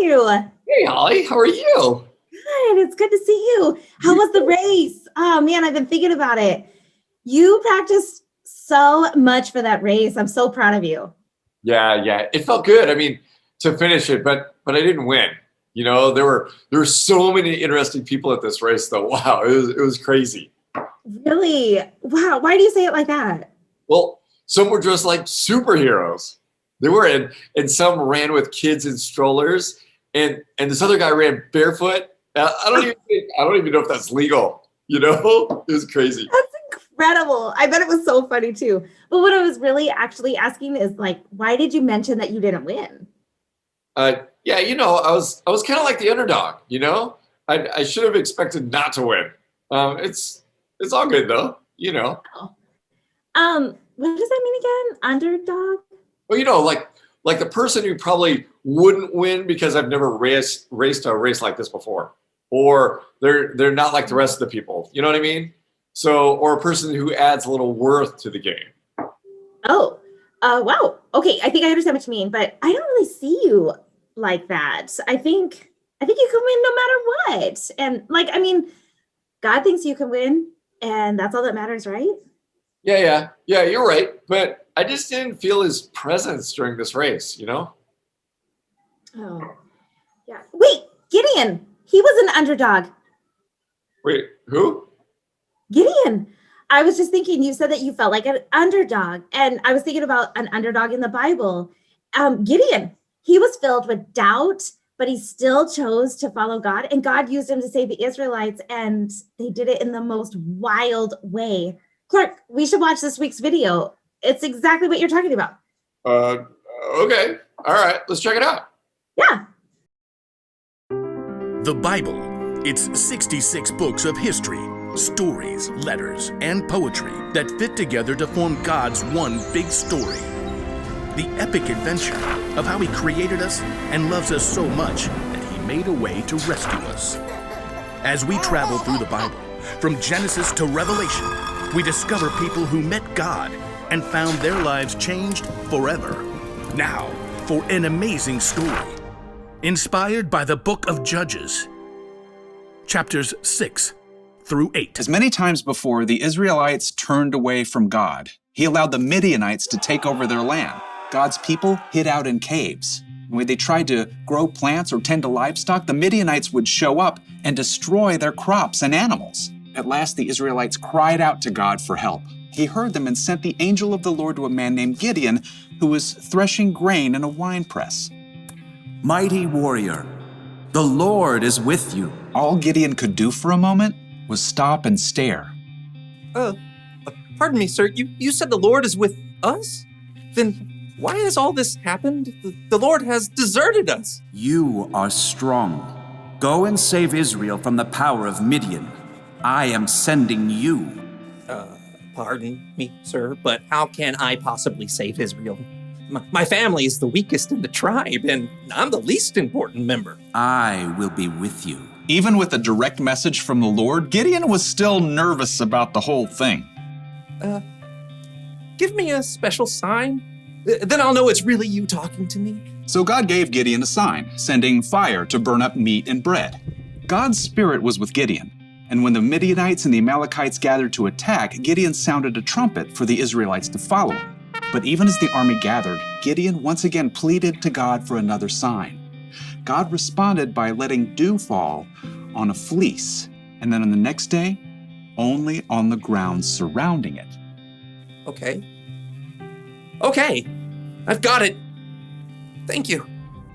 Hi. Hey, Holly, how are you? Good. It's good to see you. How was the race? Oh, man, I've been thinking about it. You practiced so much for that race. I'm so proud of you. Yeah, it felt good. I mean, to finish it, but I didn't win. There were so many interesting people at this race, though. Wow, it was crazy. Really? Wow. Why do you say it like that? Well, some were dressed like superheroes. They were, and some ran with kids in strollers, and this other guy ran barefoot. I don't even know if that's legal. It was crazy. That's incredible. I bet it was so funny too. But what I was really actually asking is like, why did you mention that you didn't win? Yeah, I was kind of like the underdog. I should have expected not to win. It's all good though. Oh. What does that mean again? Underdog? Well, like the person who probably wouldn't win because I've never raced a race like this before, or they're not like the rest of the people. You know what I mean? So, or a person who adds a little worth to the game. Oh, wow. Okay, I think I understand what you mean, but I don't really see you like that. I think you can win no matter what. And like, I mean, God thinks you can win, and that's all that matters, right? Yeah. You're right, but I just didn't feel his presence during this race. Oh, yeah. Wait, Gideon. He was an underdog. Wait, who? Gideon. I was just thinking, you said that you felt like an underdog, and I was thinking about an underdog in the Bible. Gideon, he was filled with doubt, but he still chose to follow God, and God used him to save the Israelites, and they did it in the most wild way. Clark, we should watch this week's video. It's exactly what you're talking about. Uh, okay, all right, let's check it out. Yeah. The Bible. It's 66 books of history, stories, letters, and poetry that fit together to form God's one big story. The epic adventure of how He created us and loves us so much that He made a way to rescue us. As we travel through the Bible, from Genesis to Revelation, we discover people who met God and found their lives changed forever. Now, for an amazing story, inspired by the book of Judges, chapters 6 through 8. As many times before, the Israelites turned away from God. He allowed the Midianites to take over their land. God's people hid out in caves. When they tried to grow plants or tend to livestock, the Midianites would show up and destroy their crops and animals. At last, the Israelites cried out to God for help. He heard them and sent the angel of the Lord to a man named Gideon, who was threshing grain in a winepress. Mighty warrior, the Lord is with you. All Gideon could do for a moment was stop and stare. Pardon me, sir. You said the Lord is with us? Then why has all this happened? The Lord has deserted us. You are strong. Go and save Israel from the power of Midian. I am sending you. Pardon me, sir, but how can I possibly save Israel? My family is the weakest in the tribe, and I'm the least important member. I will be with you. Even with a direct message from the Lord, Gideon was still nervous about the whole thing. Give me a special sign. Then I'll know it's really you talking to me. So God gave Gideon a sign, sending fire to burn up meat and bread. God's spirit was with Gideon. And when the Midianites and the Amalekites gathered to attack, Gideon sounded a trumpet for the Israelites to follow him. But even as the army gathered, Gideon once again pleaded to God for another sign. God responded by letting dew fall on a fleece, and then on the next day, only on the ground surrounding it. Okay, I've got it. Thank you.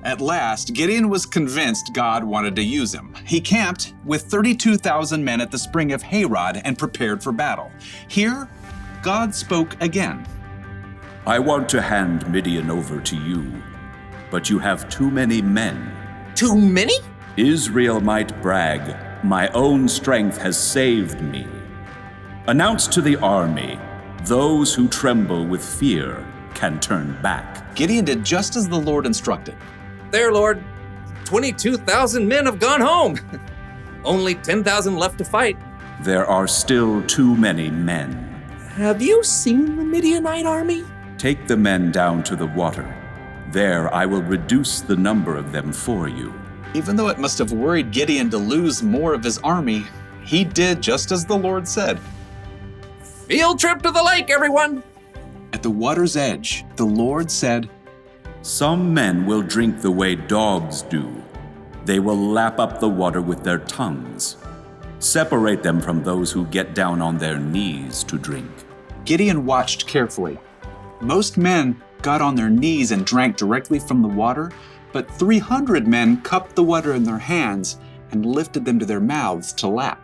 At last, Gideon was convinced God wanted to use him. He camped with 32,000 men at the spring of Harod and prepared for battle. Here, God spoke again. I want to hand Midian over to you, but you have too many men. Too many? Israel might brag, my own strength has saved me. Announce to the army, those who tremble with fear can turn back. Gideon did just as the Lord instructed. There, Lord. 22,000 men have gone home. Only 10,000 left to fight. There are still too many men. Have you seen the Midianite army? Take the men down to the water. There I will reduce the number of them for you. Even though it must have worried Gideon to lose more of his army, he did just as the Lord said. Field trip to the lake, everyone! At the water's edge, the Lord said, Some men will drink the way dogs do. They will lap up the water with their tongues. Separate them from those who get down on their knees to drink. Gideon watched carefully. Most men got on their knees and drank directly from the water, but 300 men cupped the water in their hands and lifted them to their mouths to lap.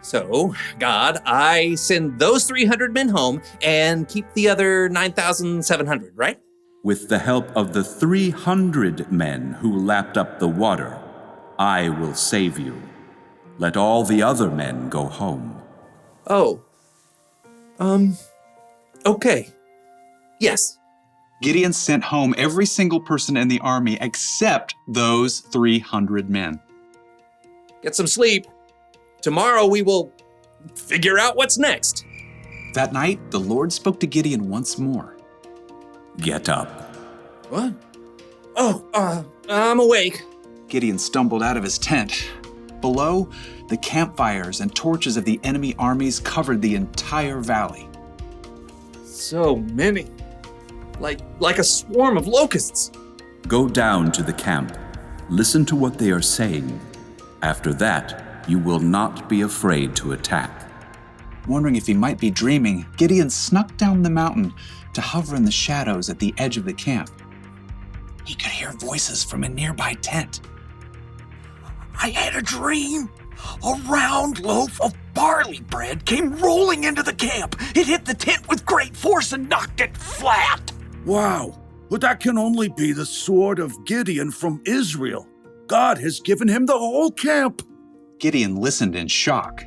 So, God, I send those 300 men home and keep the other 9,700, right? With the help of the 300 men who lapped up the water, I will save you. Let all the other men go home. Oh. Okay. Yes. Gideon sent home every single person in the army except those 300 men. Get some sleep. Tomorrow we will figure out what's next. That night, the Lord spoke to Gideon once more. Get up. What? Oh, I'm awake. Gideon stumbled out of his tent. Below, the campfires and torches of the enemy armies covered the entire valley. So many. Like a swarm of locusts. Go down to the camp. Listen to what they are saying. After that, you will not be afraid to attack. Wondering if he might be dreaming, Gideon snuck down the mountain to hover in the shadows at the edge of the camp. He could hear voices from a nearby tent. I had a dream. A round loaf of barley bread came rolling into the camp. It hit the tent with great force and knocked it flat. Wow, but that can only be the sword of Gideon from Israel. God has given him the whole camp. Gideon listened in shock.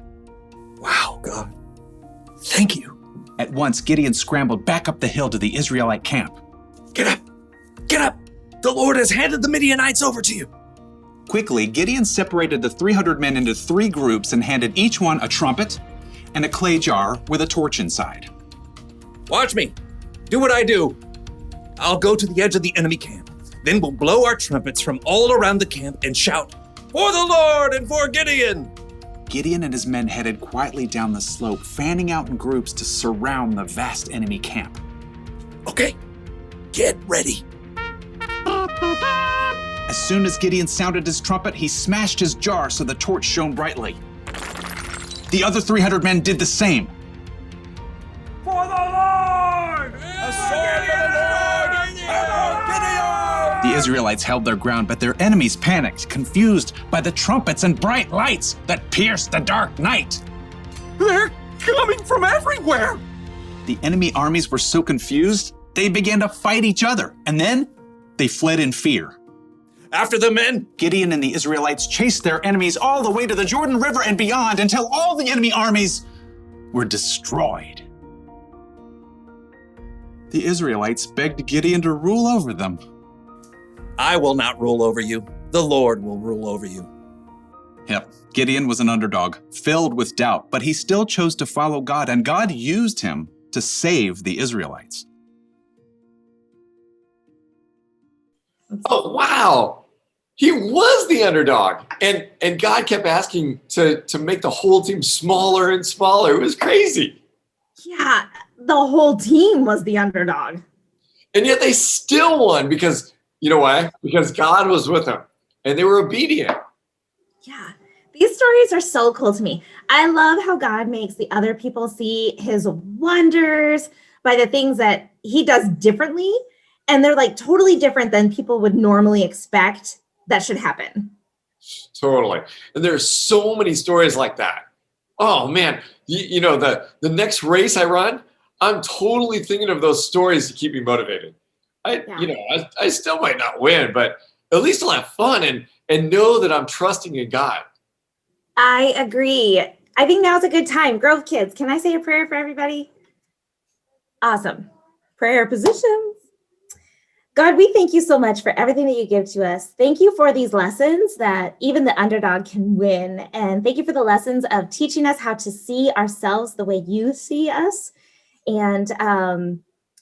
Wow, God. Thank you. At once, Gideon scrambled back up the hill to the Israelite camp. Get up! Get up! The Lord has handed the Midianites over to you. Quickly, Gideon separated the 300 men into 3 groups and handed each one a trumpet and a clay jar with a torch inside. Watch me. Do what I do. I'll go to the edge of the enemy camp. Then we'll blow our trumpets from all around the camp and shout, "For the Lord and for Gideon!" Gideon and his men headed quietly down the slope, fanning out in groups to surround the vast enemy camp. Okay, get ready. As soon as Gideon sounded his trumpet, he smashed his jar so the torch shone brightly. The other 300 men did the same. For the Lord! A sword for the Lord! Gideon! The Israelites held their ground, but their enemies panicked, confused by the trumpets and bright lights that pierced the dark night. They're coming from everywhere. The enemy armies were so confused, they began to fight each other, and then they fled in fear. After the men. Gideon and the Israelites chased their enemies all the way to the Jordan River and beyond until all the enemy armies were destroyed. The Israelites begged Gideon to rule over them. I will not rule over you. The Lord will rule over you. Yep, Gideon was an underdog, filled with doubt, but he still chose to follow God, and God used him to save the Israelites. Oh, wow. He was the underdog. And God kept asking to make the whole team smaller and smaller. It was crazy. Yeah, the whole team was the underdog. And yet they still won because, you know why? Because God was with them and they were obedient. Yeah, these stories are so cool to me. I love how God makes the other people see his wonders by the things that he does differently. And they're like totally different than people would normally expect that should happen. Totally. And there's so many stories like that. Oh man, you know, the next race I run, I'm totally thinking of those stories to keep me motivated. I still might not win, but at least I'll have fun and know that I'm trusting in God. I agree. I think now's a good time. Grove kids, can I say a prayer for everybody? Awesome. Prayer positions. God, we thank you so much for everything that you give to us. Thank you for these lessons that even the underdog can win. And thank you for the lessons of teaching us how to see ourselves the way you see us. And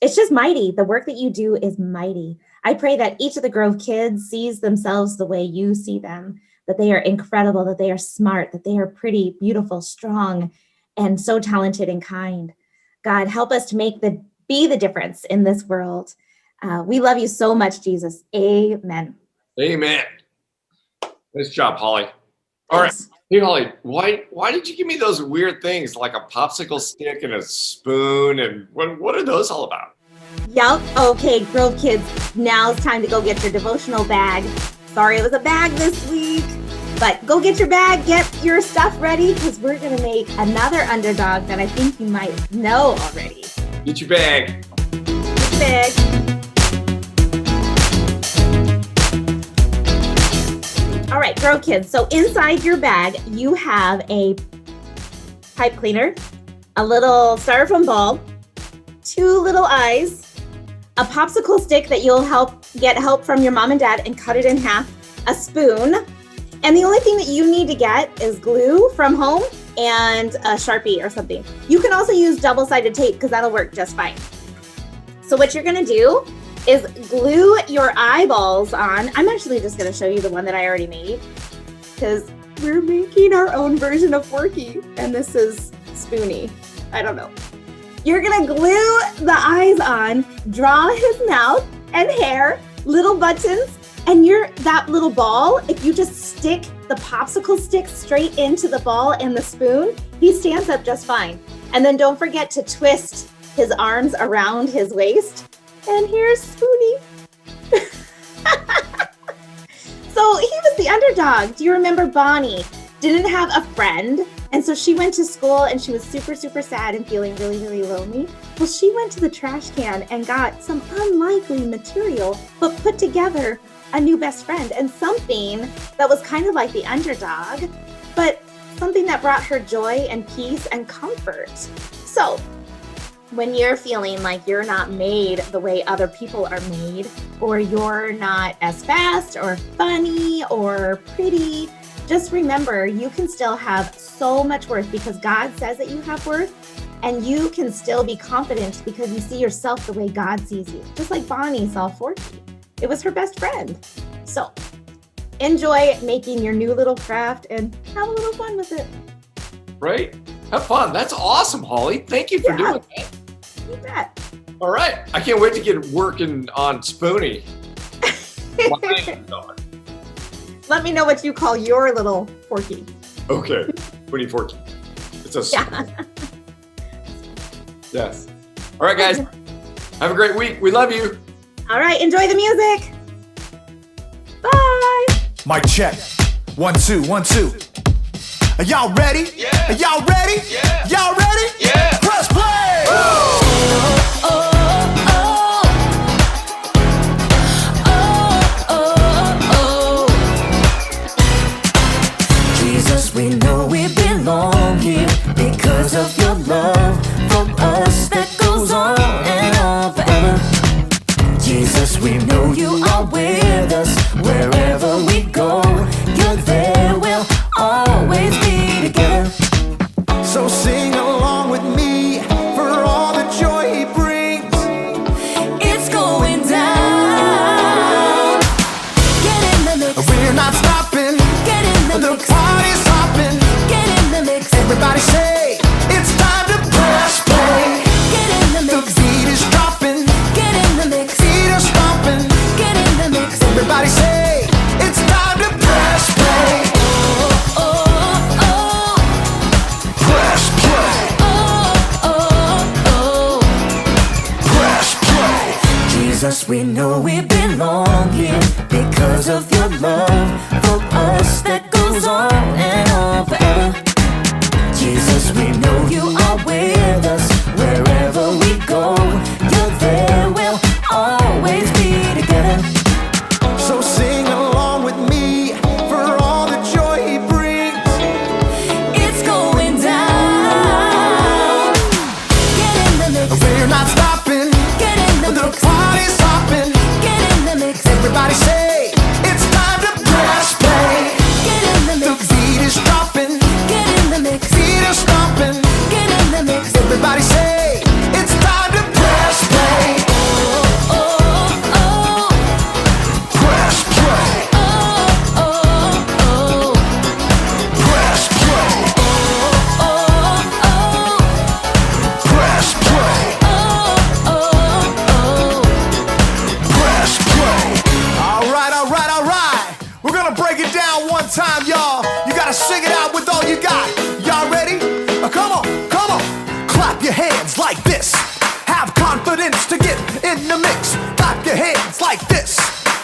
it's just mighty. The work that you do is mighty. I pray that each of the Grove kids sees themselves the way you see them, that they are incredible, that they are smart, that they are pretty, beautiful, strong, and so talented and kind. God, help us to be the difference in this world. We love you so much, Jesus. Amen. Amen. Nice job, Holly. All right. Thanks. Hey, Holly, why did you give me those weird things like a popsicle stick and a spoon? And what are those all about? Yep. Okay, Grove kids, now it's time to go get your devotional bag. Sorry it was a bag this week, but go get your bag, get your stuff ready, because we're going to make another underdog that I think you might know already. Get your bag. Big. All right, Grove kids. So inside your bag, you have a pipe cleaner, a little styrofoam ball, 2 little eyes, a popsicle stick that you'll get help from your mom and dad and cut it in half, a spoon, and the only thing that you need to get is glue from home and a Sharpie or something. You can also use double-sided tape because that'll work just fine. So what you're gonna do is glue your eyeballs on. I'm actually just gonna show you the one that I already made because we're making our own version of Forky and this is Spoonie. I don't know. You're gonna glue the eyes on, draw his mouth and hair, little buttons, and that little ball, if you just stick the popsicle stick straight into the ball and the spoon, he stands up just fine. And then don't forget to twist his arms around his waist. And here's Spoonie. So he was the underdog. Do you remember Bonnie? Didn't have a friend. And so she went to school and she was super, super sad and feeling really, really lonely. Well, she went to the trash can and got some unlikely material, but put together a new best friend and something that was kind of like the underdog, but something that brought her joy and peace and comfort. So when you're feeling like you're not made the way other people are made, or you're not as fast or funny or pretty, just remember you can still have so much worth because God says that you have worth, and you can still be confident because you see yourself the way God sees you, just like Bonnie saw Forky. It was her best friend. So enjoy making your new little craft and have a little fun with it. Right? Have fun. That's awesome, Holly. Thank you for doing that. You bet. All right. I can't wait to get working on Spoonie. Let me know what you call your little Forky. Okay. Spoonie Forky. It's a Yes. All right, guys. Have a great week. We love you. All right. Enjoy the music. Bye. Mic check. 1, 2, 1, 2. Are y'all ready? Yeah. Are y'all ready? Yeah. Y'all ready? Yeah. Press play! Jesus, we know we belong here because of your love for us that goes on and on forever. Jesus, we know you are with us wherever we go. You're there, we'll always be together. So sing along with me for all the joy he brings. It's going down. Get in the mix. We're not stopping. Get in the mix. The party's hopping. Get in the mix. Everybody say, it's time to press play. Get in the The mix. beat is dropping. Get in the mix. Feet are stomping. Get in the mix. Everybody say, it's time to press play. Oh, oh, oh. Press play. Oh, oh, Press play. oh. Jesus, we know we belong here because of your love for us that goes on and on forever. Jesus, we know you are with us wherever we go. You're there, we'll always be together. So sing along with me for all the joy he brings. It's going down. Get in the mix. We're not stopping. Get in the The mix. party's hopping. Get in the mix. Everybody say, it's time to press play. Get in the The mix. beat is dropping. Get in the mix. Feet are stomping. Get confidence to get in the mix. Clap your hands like this.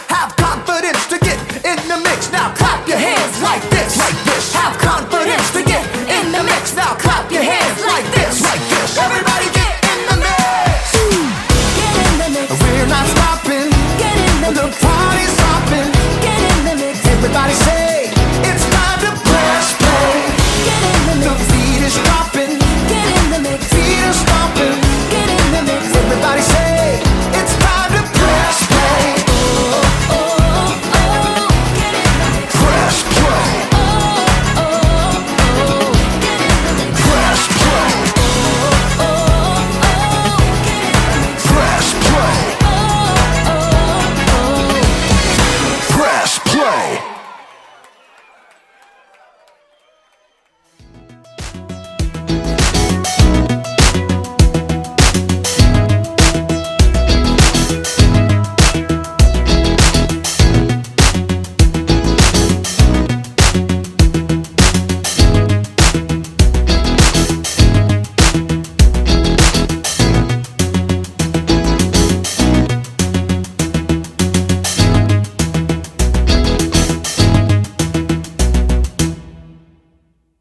Have confidence to get in the mix. Now clap your hands like this. Like this. Have confidence to get in the mix. Now clap your hands like this. Like this. Everybody get